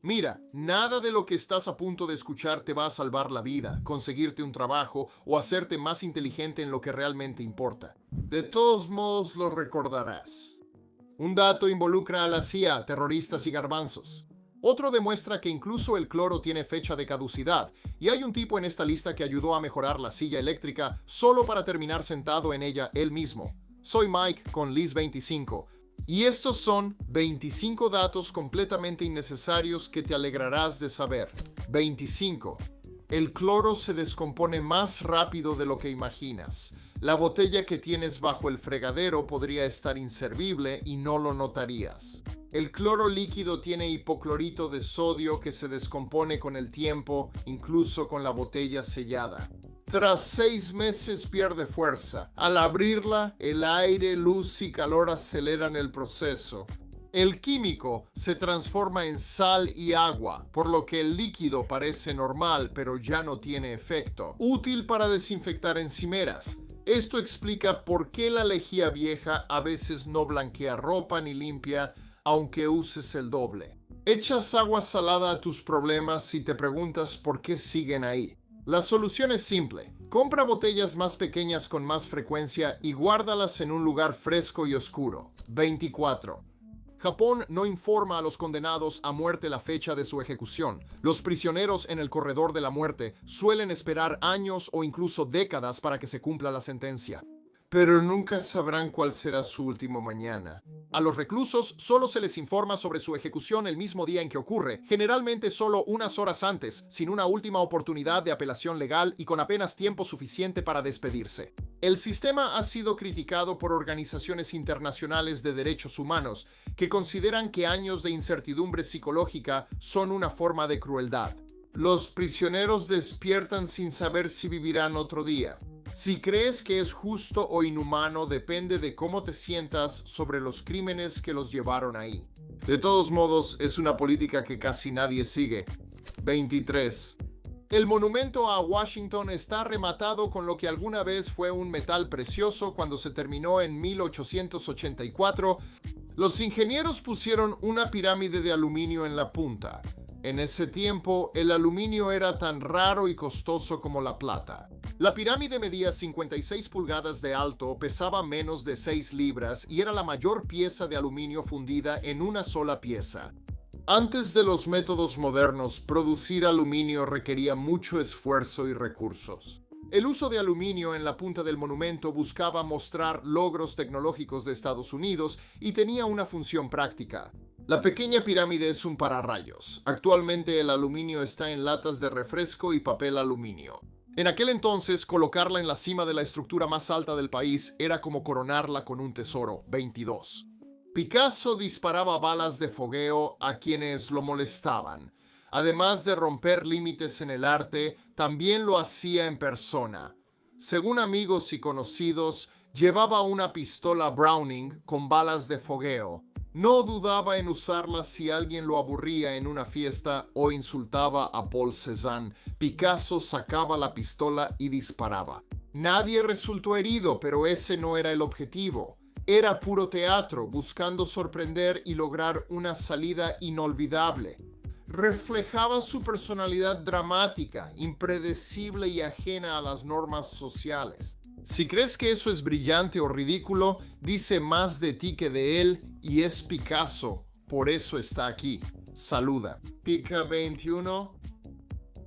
Mira, nada de lo que estás a punto de escuchar te va a salvar la vida, conseguirte un trabajo o hacerte más inteligente en lo que realmente importa. De todos modos lo recordarás. Un dato involucra a la CIA, terroristas y garbanzos. Otro demuestra que incluso el cloro tiene fecha de caducidad, y hay un tipo en esta lista que ayudó a mejorar la silla eléctrica solo para terminar sentado en ella él mismo. Soy Mike con Liz25, y estos son 25 datos completamente innecesarios que te alegrarás de saber. 25. El cloro se descompone más rápido de lo que imaginas. La botella que tienes bajo el fregadero podría estar inservible y no lo notarías. El cloro líquido tiene hipoclorito de sodio que se descompone con el tiempo, incluso con la botella sellada. Tras 6 meses pierde fuerza. Al abrirla, el aire, luz y calor aceleran el proceso. El químico se transforma en sal y agua, por lo que el líquido parece normal, pero ya no tiene efecto. Útil para desinfectar encimeras. Esto explica por qué la lejía vieja a veces no blanquea ropa ni limpia, aunque uses el doble. Echas agua salada a tus problemas y te preguntas por qué siguen ahí. La solución es simple. Compra botellas más pequeñas con más frecuencia y guárdalas en un lugar fresco y oscuro. 24. Japón no informa a los condenados a muerte la fecha de su ejecución. Los prisioneros en el corredor de la muerte suelen esperar años o incluso décadas para que se cumpla la sentencia. Pero nunca sabrán cuál será su último mañana. A los reclusos solo se les informa sobre su ejecución el mismo día en que ocurre, generalmente solo unas horas antes, sin una última oportunidad de apelación legal y con apenas tiempo suficiente para despedirse. El sistema ha sido criticado por organizaciones internacionales de derechos humanos, que consideran que años de incertidumbre psicológica son una forma de crueldad. Los prisioneros despiertan sin saber si vivirán otro día. Si crees que es justo o inhumano depende de cómo te sientas sobre los crímenes que los llevaron ahí. De todos modos, es una política que casi nadie sigue. 23. El monumento a Washington está rematado con lo que alguna vez fue un metal precioso cuando se terminó en 1884. Los ingenieros pusieron una pirámide de aluminio en la punta. En ese tiempo, el aluminio era tan raro y costoso como la plata. La pirámide medía 56 pulgadas de alto, pesaba menos de 6 libras y era la mayor pieza de aluminio fundida en una sola pieza. Antes de los métodos modernos, producir aluminio requería mucho esfuerzo y recursos. El uso de aluminio en la punta del monumento buscaba mostrar logros tecnológicos de Estados Unidos y tenía una función práctica. La pequeña pirámide es un pararrayos. Actualmente el aluminio está en latas de refresco y papel aluminio. En aquel entonces, colocarla en la cima de la estructura más alta del país era como coronarla con un tesoro. 22. Picasso disparaba balas de fogueo a quienes lo molestaban. Además de romper límites en el arte, también lo hacía en persona. Según amigos y conocidos, llevaba una pistola Browning con balas de fogueo. No dudaba en usarla si alguien lo aburría en una fiesta o insultaba a Paul Cézanne. Picasso sacaba la pistola y disparaba. Nadie resultó herido, pero ese no era el objetivo. Era puro teatro, buscando sorprender y lograr una salida inolvidable. Reflejaba su personalidad dramática, impredecible y ajena a las normas sociales. Si crees que eso es brillante o ridículo, dice más de ti que de él y es Picasso, por eso está aquí. Saluda. Pica 21.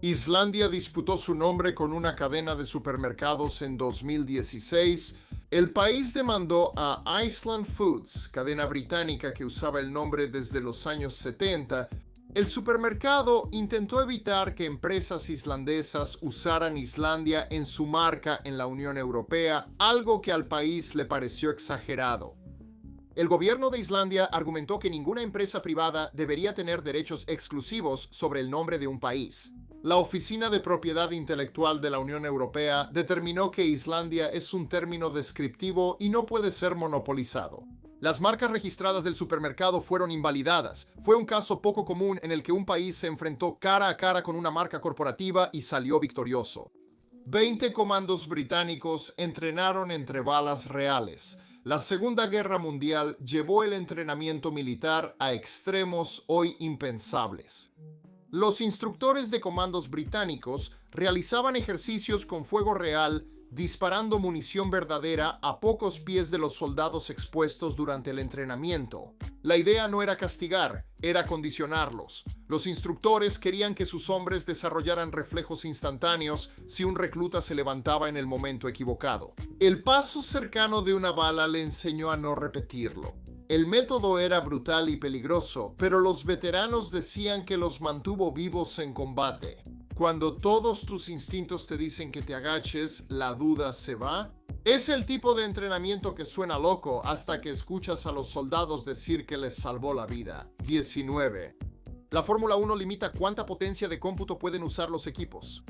Islandia disputó su nombre con una cadena de supermercados en 2016. El país demandó a Iceland Foods, cadena británica que usaba el nombre desde los años 70. El supermercado intentó evitar que empresas islandesas usaran Islandia en su marca en la Unión Europea, algo que al país le pareció exagerado. El gobierno de Islandia argumentó que ninguna empresa privada debería tener derechos exclusivos sobre el nombre de un país. La Oficina de Propiedad Intelectual de la Unión Europea determinó que Islandia es un término descriptivo y no puede ser monopolizado. Las marcas registradas del supermercado fueron invalidadas. Fue un caso poco común en el que un país se enfrentó cara a cara con una marca corporativa y salió victorioso. 20 comandos británicos entrenaron entre balas reales. La Segunda Guerra Mundial llevó el entrenamiento militar a extremos hoy impensables. Los instructores de comandos británicos realizaban ejercicios con fuego real, disparando munición verdadera a pocos pies de los soldados expuestos durante el entrenamiento. La idea no era castigar, era condicionarlos. Los instructores querían que sus hombres desarrollaran reflejos instantáneos si un recluta se levantaba en el momento equivocado. El paso cercano de una bala le enseñó a no repetirlo. El método era brutal y peligroso, pero los veteranos decían que los mantuvo vivos en combate. Cuando todos tus instintos te dicen que te agaches, la duda se va. Es el tipo de entrenamiento que suena loco hasta que escuchas a los soldados decir que les salvó la vida. 19. La Fórmula 1 limita cuánta potencia de cómputo pueden usar los equipos.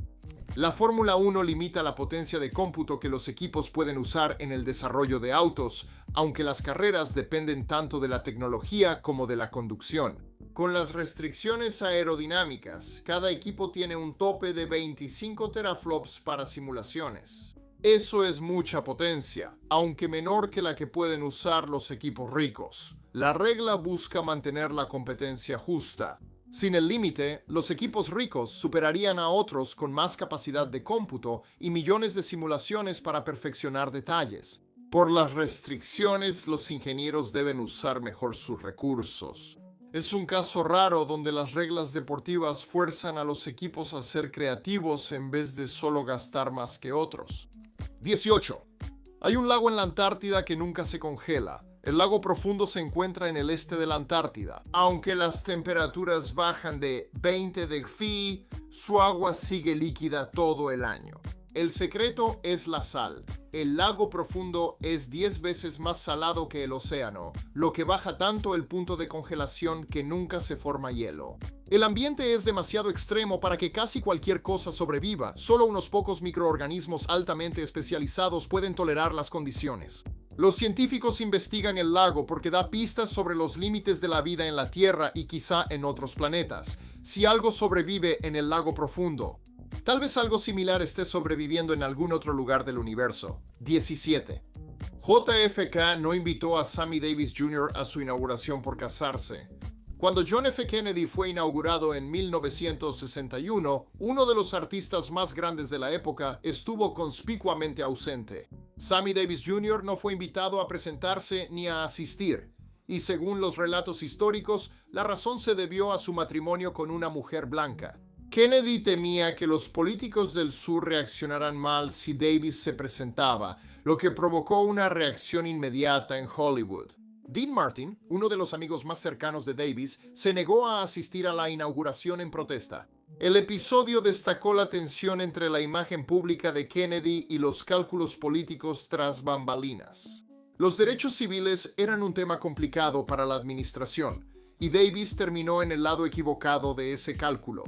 La Fórmula 1 limita la potencia de cómputo que los equipos pueden usar en el desarrollo de autos, aunque las carreras dependen tanto de la tecnología como de la conducción. Con las restricciones aerodinámicas, cada equipo tiene un tope de 25 teraflops para simulaciones. Eso es mucha potencia, aunque menor que la que pueden usar los equipos ricos. La regla busca mantener la competencia justa. Sin el límite, los equipos ricos superarían a otros con más capacidad de cómputo y millones de simulaciones para perfeccionar detalles. Por las restricciones, los ingenieros deben usar mejor sus recursos. Es un caso raro donde las reglas deportivas fuerzan a los equipos a ser creativos en vez de solo gastar más que otros. 18. Hay un lago en la Antártida que nunca se congela. El lago profundo se encuentra en el este de la Antártida. Aunque las temperaturas bajan de 20 degrees Celsius, su agua sigue líquida todo el año. El secreto es la sal. El lago profundo es 10 veces más salado que el océano, lo que baja tanto el punto de congelación que nunca se forma hielo. El ambiente es demasiado extremo para que casi cualquier cosa sobreviva. Solo unos pocos microorganismos altamente especializados pueden tolerar las condiciones. Los científicos investigan el lago porque da pistas sobre los límites de la vida en la Tierra y quizá en otros planetas. Si algo sobrevive en el lago profundo, tal vez algo similar esté sobreviviendo en algún otro lugar del universo. 17. JFK no invitó a Sammy Davis Jr. a su inauguración por casarse. Cuando John F. Kennedy fue inaugurado en 1961, uno de los artistas más grandes de la época estuvo conspicuamente ausente. Sammy Davis Jr. no fue invitado a presentarse ni a asistir, y según los relatos históricos, la razón se debió a su matrimonio con una mujer blanca. Kennedy temía que los políticos del sur reaccionaran mal si Davis se presentaba, lo que provocó una reacción inmediata en Hollywood. Dean Martin, uno de los amigos más cercanos de Davis, se negó a asistir a la inauguración en protesta. El episodio destacó la tensión entre la imagen pública de Kennedy y los cálculos políticos tras bambalinas. Los derechos civiles eran un tema complicado para la administración, y Davis terminó en el lado equivocado de ese cálculo.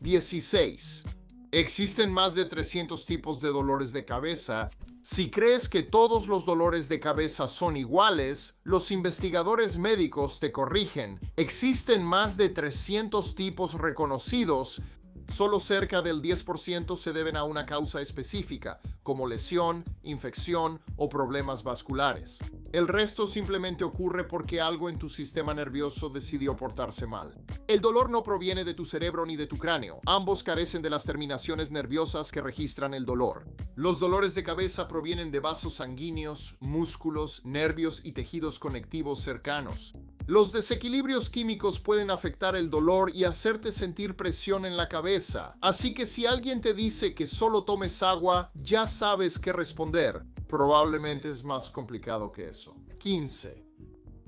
16. Existen más de 300 tipos de dolores de cabeza. Si crees que todos los dolores de cabeza son iguales, los investigadores médicos te corrigen. Existen más de 300 tipos reconocidos. Solo cerca del 10% se deben a una causa específica, como lesión, infección o problemas vasculares. El resto simplemente ocurre porque algo en tu sistema nervioso decidió portarse mal. El dolor no proviene de tu cerebro ni de tu cráneo. Ambos carecen de las terminaciones nerviosas que registran el dolor. Los dolores de cabeza provienen de vasos sanguíneos, músculos, nervios y tejidos conectivos cercanos. Los desequilibrios químicos pueden afectar el dolor y hacerte sentir presión en la cabeza. Así que si alguien te dice que solo tomes agua, ya sabes qué responder. Probablemente es más complicado que eso. 15.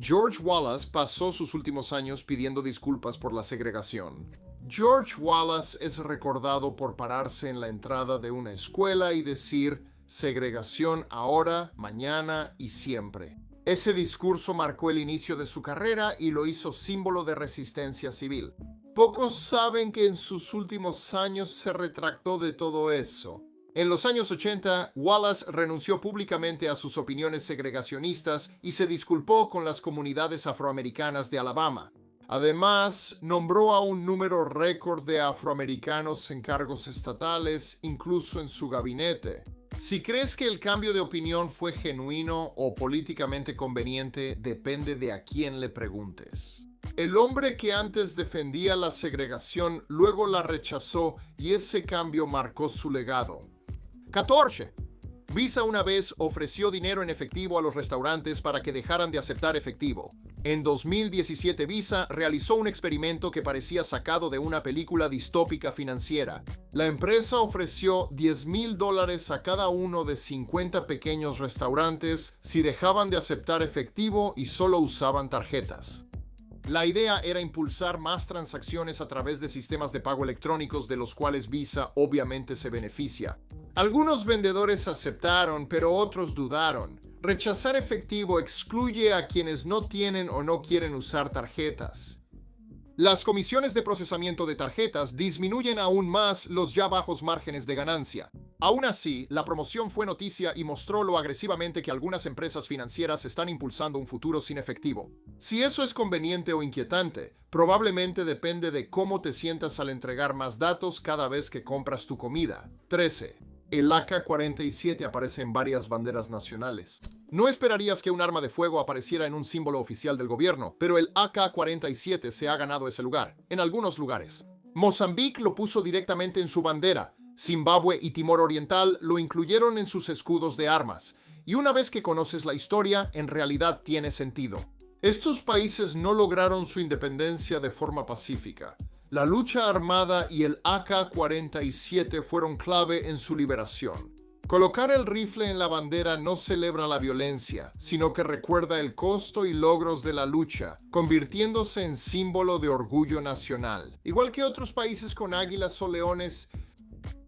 George Wallace pasó sus últimos años pidiendo disculpas por la segregación. George Wallace es recordado por pararse en la entrada de una escuela y decir segregación ahora, mañana y siempre. Ese discurso marcó el inicio de su carrera y lo hizo símbolo de resistencia civil. Pocos saben que en sus últimos años se retractó de todo eso. En los años 80, Wallace renunció públicamente a sus opiniones segregacionistas y se disculpó con las comunidades afroamericanas de Alabama. Además, nombró a un número récord de afroamericanos en cargos estatales, incluso en su gabinete. Si crees que el cambio de opinión fue genuino o políticamente conveniente, depende de a quién le preguntes. El hombre que antes defendía la segregación luego la rechazó y ese cambio marcó su legado. 14. Visa una vez ofreció dinero en efectivo a los restaurantes para que dejaran de aceptar efectivo. En 2017, Visa realizó un experimento que parecía sacado de una película distópica financiera. La empresa ofreció $10,000 a cada uno de 50 pequeños restaurantes si dejaban de aceptar efectivo y solo usaban tarjetas. La idea era impulsar más transacciones a través de sistemas de pago electrónicos de los cuales Visa obviamente se beneficia. Algunos vendedores aceptaron, pero otros dudaron. Rechazar efectivo excluye a quienes no tienen o no quieren usar tarjetas. Las comisiones de procesamiento de tarjetas disminuyen aún más los ya bajos márgenes de ganancia. Aún así, la promoción fue noticia y mostró lo agresivamente que algunas empresas financieras están impulsando un futuro sin efectivo. Si eso es conveniente o inquietante, probablemente depende de cómo te sientas al entregar más datos cada vez que compras tu comida. 13. El AK-47 aparece en varias banderas nacionales. No esperarías que un arma de fuego apareciera en un símbolo oficial del gobierno, pero el AK-47 se ha ganado ese lugar, en algunos lugares. Mozambique lo puso directamente en su bandera. Zimbabue y Timor Oriental lo incluyeron en sus escudos de armas. Y una vez que conoces la historia, en realidad tiene sentido. Estos países no lograron su independencia de forma pacífica. La lucha armada y el AK-47 fueron clave en su liberación. Colocar el rifle en la bandera no celebra la violencia, sino que recuerda el costo y logros de la lucha, convirtiéndose en símbolo de orgullo nacional. Igual que otros países con águilas o leones,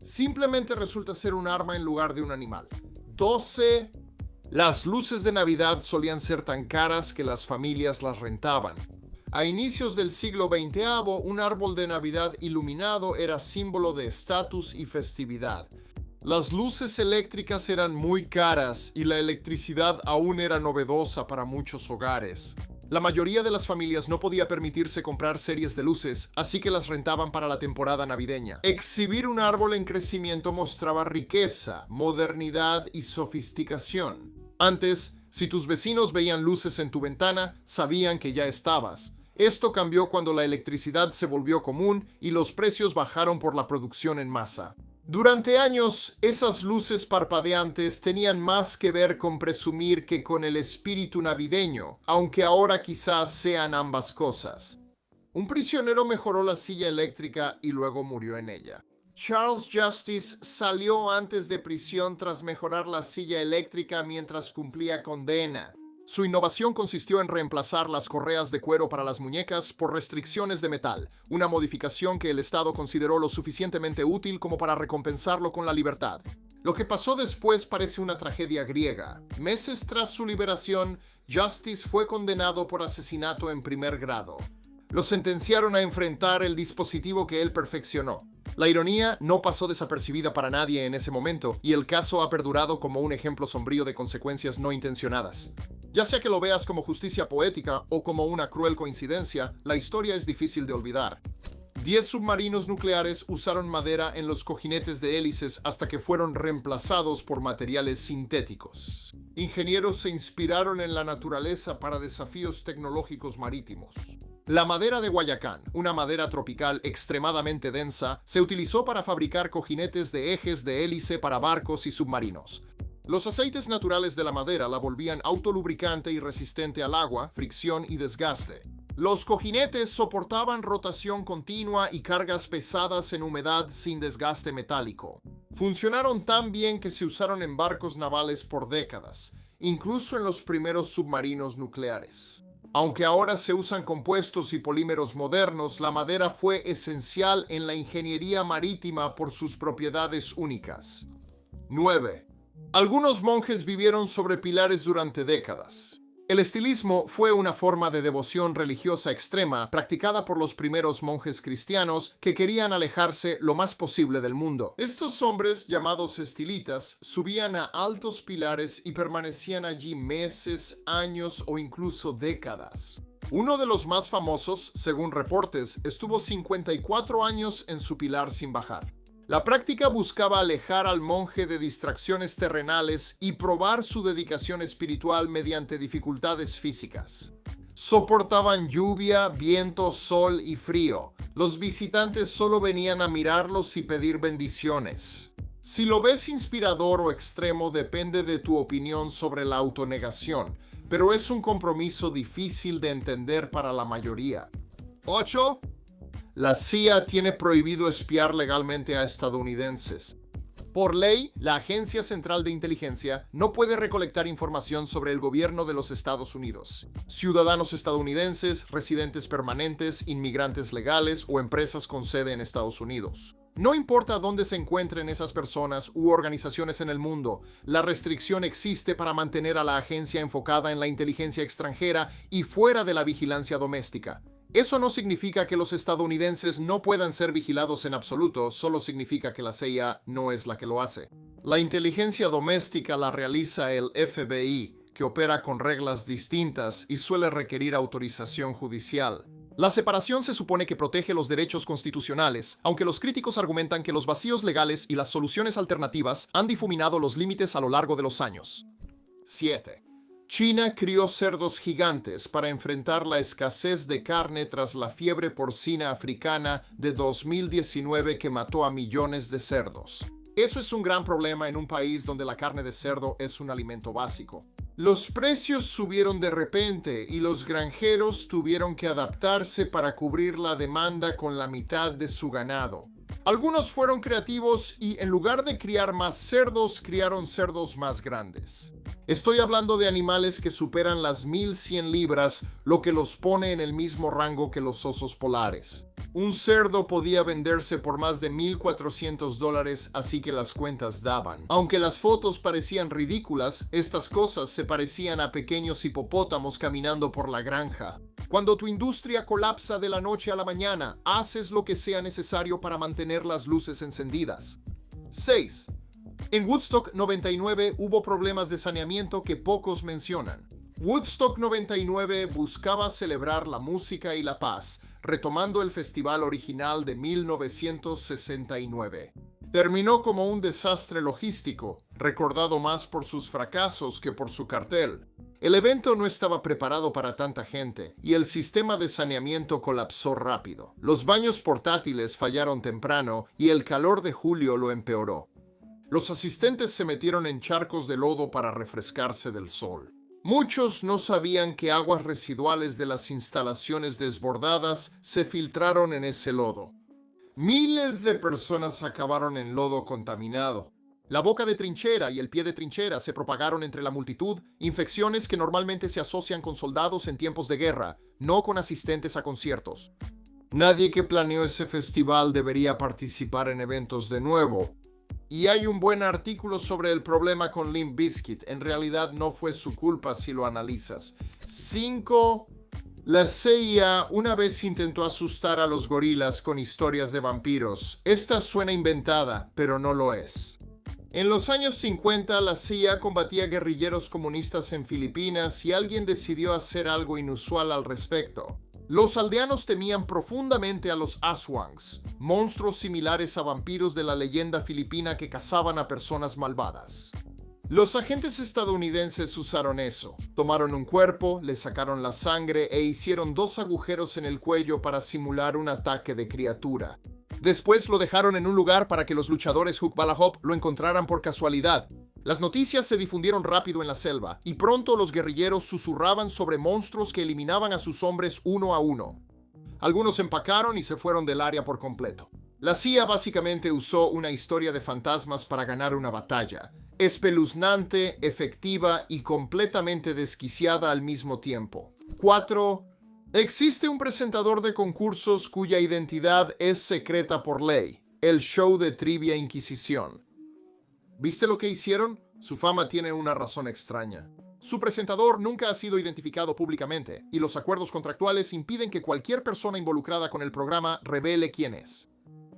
simplemente resulta ser un arma en lugar de un animal. 12. Las luces de Navidad solían ser tan caras que las familias las rentaban. A inicios del siglo XX, un árbol de Navidad iluminado era símbolo de estatus y festividad. Las luces eléctricas eran muy caras y la electricidad aún era novedosa para muchos hogares. La mayoría de las familias no podía permitirse comprar series de luces, así que las rentaban para la temporada navideña. Exhibir un árbol en crecimiento mostraba riqueza, modernidad y sofisticación. Antes, si tus vecinos veían luces en tu ventana, sabían que ya estabas. Esto cambió cuando la electricidad se volvió común y los precios bajaron por la producción en masa. Durante años, esas luces parpadeantes tenían más que ver con presumir que con el espíritu navideño, aunque ahora quizás sean ambas cosas. Un prisionero mejoró la silla eléctrica y luego murió en ella. Charles Justice salió antes de prisión tras mejorar la silla eléctrica mientras cumplía condena. Su innovación consistió en reemplazar las correas de cuero para las muñecas por restricciones de metal, una modificación que el Estado consideró lo suficientemente útil como para recompensarlo con la libertad. Lo que pasó después parece una tragedia griega. Meses tras su liberación, Justice fue condenado por asesinato en primer grado. Lo sentenciaron a enfrentar el dispositivo que él perfeccionó. La ironía no pasó desapercibida para nadie en ese momento, y el caso ha perdurado como un ejemplo sombrío de consecuencias no intencionadas. Ya sea que lo veas como justicia poética o como una cruel coincidencia, la historia es difícil de olvidar. 10 submarinos nucleares usaron madera en los cojinetes de hélices hasta que fueron reemplazados por materiales sintéticos. Ingenieros se inspiraron en la naturaleza para desafíos tecnológicos marítimos. La madera de Guayacán, una madera tropical extremadamente densa, se utilizó para fabricar cojinetes de ejes de hélice para barcos y submarinos. Los aceites naturales de la madera la volvían autolubricante y resistente al agua, fricción y desgaste. Los cojinetes soportaban rotación continua y cargas pesadas en humedad sin desgaste metálico. Funcionaron tan bien que se usaron en barcos navales por décadas, incluso en los primeros submarinos nucleares. Aunque ahora se usan compuestos y polímeros modernos, la madera fue esencial en la ingeniería marítima por sus propiedades únicas. 9. Algunos monjes vivieron sobre pilares durante décadas. El estilismo fue una forma de devoción religiosa extrema practicada por los primeros monjes cristianos que querían alejarse lo más posible del mundo. Estos hombres, llamados estilitas, subían a altos pilares y permanecían allí meses, años o incluso décadas. Uno de los más famosos, según reportes, estuvo 54 años en su pilar sin bajar. La práctica buscaba alejar al monje de distracciones terrenales y probar su dedicación espiritual mediante dificultades físicas. Soportaban lluvia, viento, sol y frío. Los visitantes solo venían a mirarlos y pedir bendiciones. Si lo ves inspirador o extremo depende de tu opinión sobre la autonegación, pero es un compromiso difícil de entender para la mayoría. 8. La CIA tiene prohibido espiar legalmente a estadounidenses. Por ley, la Agencia Central de Inteligencia no puede recolectar información sobre el gobierno de los Estados Unidos, ciudadanos estadounidenses, residentes permanentes, inmigrantes legales o empresas con sede en Estados Unidos. No importa dónde se encuentren esas personas u organizaciones en el mundo, la restricción existe para mantener a la agencia enfocada en la inteligencia extranjera y fuera de la vigilancia doméstica. Eso no significa que los estadounidenses no puedan ser vigilados en absoluto, solo significa que la CIA no es la que lo hace. La inteligencia doméstica la realiza el FBI, que opera con reglas distintas y suele requerir autorización judicial. La separación se supone que protege los derechos constitucionales, aunque los críticos argumentan que los vacíos legales y las soluciones alternativas han difuminado los límites a lo largo de los años. 7. China crió cerdos gigantes para enfrentar la escasez de carne tras la fiebre porcina africana de 2019 que mató a millones de cerdos. Eso es un gran problema en un país donde la carne de cerdo es un alimento básico. Los precios subieron de repente y los granjeros tuvieron que adaptarse para cubrir la demanda con la mitad de su ganado. Algunos fueron creativos y en lugar de criar más cerdos, criaron cerdos más grandes. Estoy hablando de animales que superan las 1.100 libras, lo que los pone en el mismo rango que los osos polares. Un cerdo podía venderse por más de $1,400, así que las cuentas daban. Aunque las fotos parecían ridículas, estas cosas se parecían a pequeños hipopótamos caminando por la granja. Cuando tu industria colapsa de la noche a la mañana, haces lo que sea necesario para mantener las luces encendidas. 6. En Woodstock 99 hubo problemas de saneamiento que pocos mencionan. Woodstock 99 buscaba celebrar la música y la paz, retomando el festival original de 1969. Terminó como un desastre logístico, recordado más por sus fracasos que por su cartel. El evento no estaba preparado para tanta gente y el sistema de saneamiento colapsó rápido. Los baños portátiles fallaron temprano y el calor de julio lo empeoró. Los asistentes se metieron en charcos de lodo para refrescarse del sol. Muchos no sabían que aguas residuales de las instalaciones desbordadas se filtraron en ese lodo. Miles de personas acabaron en lodo contaminado. La boca de trinchera y el pie de trinchera se propagaron entre la multitud, infecciones que normalmente se asocian con soldados en tiempos de guerra, no con asistentes a conciertos. Nadie que planeó ese festival debería participar en eventos de nuevo. Y hay un buen artículo sobre el problema con Limp Bizkit. En realidad no fue su culpa si lo analizas. 5. La CIA una vez intentó asustar a los gorilas con historias de vampiros. Esta suena inventada, pero no lo es. En los años 50, la CIA combatía guerrilleros comunistas en Filipinas y alguien decidió hacer algo inusual al respecto. Los aldeanos temían profundamente a los aswangs, monstruos similares a vampiros de la leyenda filipina que cazaban a personas malvadas. Los agentes estadounidenses usaron eso. Tomaron un cuerpo, le sacaron la sangre e hicieron 2 agujeros en el cuello para simular un ataque de criatura. Después lo dejaron en un lugar para que los luchadores Hukbalahop lo encontraran por casualidad. Las noticias se difundieron rápido en la selva, y pronto los guerrilleros susurraban sobre monstruos que eliminaban a sus hombres uno a uno. Algunos empacaron y se fueron del área por completo. La CIA básicamente usó una historia de fantasmas para ganar una batalla, espeluznante, efectiva y completamente desquiciada al mismo tiempo. 4. Existe un presentador de concursos cuya identidad es secreta por ley, el show de Trivia Inquisición. ¿Viste lo que hicieron? Su fama tiene una razón extraña. Su presentador nunca ha sido identificado públicamente, y los acuerdos contractuales impiden que cualquier persona involucrada con el programa revele quién es.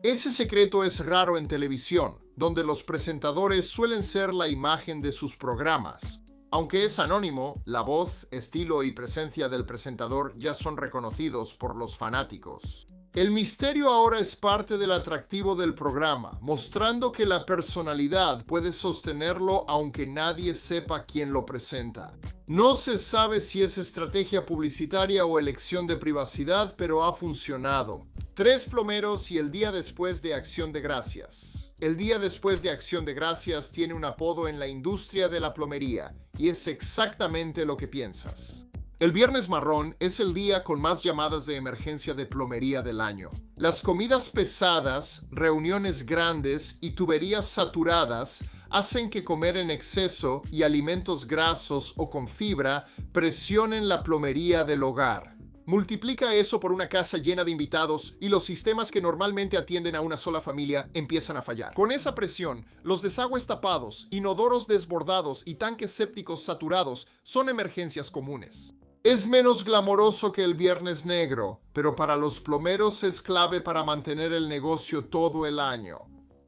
Ese secreto es raro en televisión, donde los presentadores suelen ser la imagen de sus programas. Aunque es anónimo, la voz, estilo y presencia del presentador ya son reconocidos por los fanáticos. El misterio ahora es parte del atractivo del programa, mostrando que la personalidad puede sostenerlo aunque nadie sepa quién lo presenta. No se sabe si es estrategia publicitaria o elección de privacidad, pero ha funcionado. 3 plomeros y el día después de Acción de Gracias. El día después de Acción de Gracias tiene un apodo en la industria de la plomería, y es exactamente lo que piensas. El Viernes Marrón es el día con más llamadas de emergencia de plomería del año. Las comidas pesadas, reuniones grandes y tuberías saturadas hacen que comer en exceso y alimentos grasos o con fibra presionen la plomería del hogar. Multiplica eso por una casa llena de invitados y los sistemas que normalmente atienden a una sola familia empiezan a fallar. Con esa presión, los desagües tapados, inodoros desbordados y tanques sépticos saturados son emergencias comunes. Es menos glamoroso que el Viernes Negro, pero para los plomeros es clave para mantener el negocio todo el año.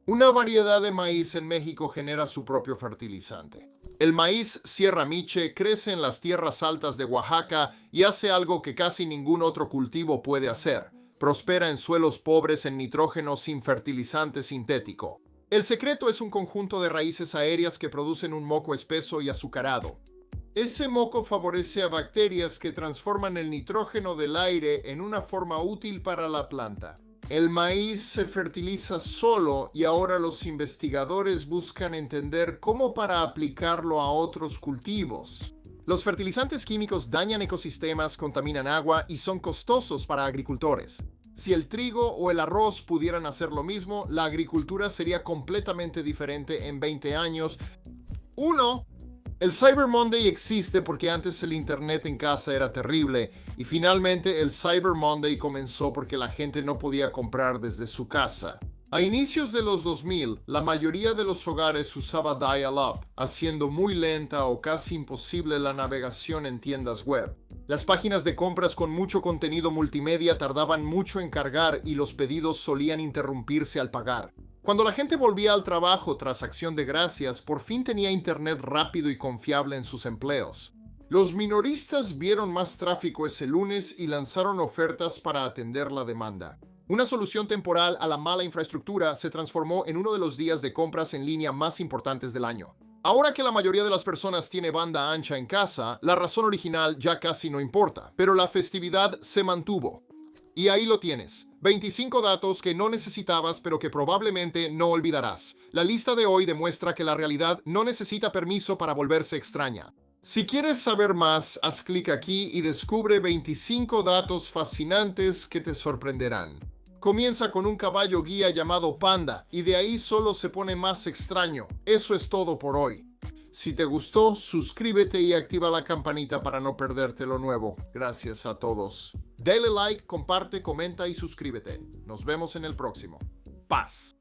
Una variedad de maíz en México genera su propio fertilizante. El maíz Sierra Miche crece en las tierras altas de Oaxaca y hace algo que casi ningún otro cultivo puede hacer. Prospera en suelos pobres en nitrógeno sin fertilizante sintético. El secreto es un conjunto de raíces aéreas que producen un moco espeso y azucarado. Ese moco favorece a bacterias que transforman el nitrógeno del aire en una forma útil para la planta. El maíz se fertiliza solo y ahora los investigadores buscan entender cómo para aplicarlo a otros cultivos. Los fertilizantes químicos dañan ecosistemas, contaminan agua y son costosos para agricultores. Si el trigo o el arroz pudieran hacer lo mismo, la agricultura sería completamente diferente en 20 años. 1. El Cyber Monday existe porque antes el Internet en casa era terrible y finalmente el Cyber Monday comenzó porque la gente no podía comprar desde su casa. A inicios de los 2000, la mayoría de los hogares usaba dial-up, haciendo muy lenta o casi imposible la navegación en tiendas web. Las páginas de compras con mucho contenido multimedia tardaban mucho en cargar y los pedidos solían interrumpirse al pagar. Cuando la gente volvía al trabajo tras Acción de Gracias, por fin tenía internet rápido y confiable en sus empleos. Los minoristas vieron más tráfico ese lunes y lanzaron ofertas para atender la demanda. Una solución temporal a la mala infraestructura se transformó en uno de los días de compras en línea más importantes del año. Ahora que la mayoría de las personas tiene banda ancha en casa, la razón original ya casi no importa, pero la festividad se mantuvo. Y ahí lo tienes. 25 datos que no necesitabas pero que probablemente no olvidarás. La lista de hoy demuestra que la realidad no necesita permiso para volverse extraña. Si quieres saber más, haz clic aquí y descubre 25 datos fascinantes que te sorprenderán. Comienza con un caballo guía llamado Panda y de ahí solo se pone más extraño. Eso es todo por hoy. Si te gustó, suscríbete y activa la campanita para no perderte lo nuevo. Gracias a todos. Dale like, comparte, comenta y suscríbete. Nos vemos en el próximo. Paz.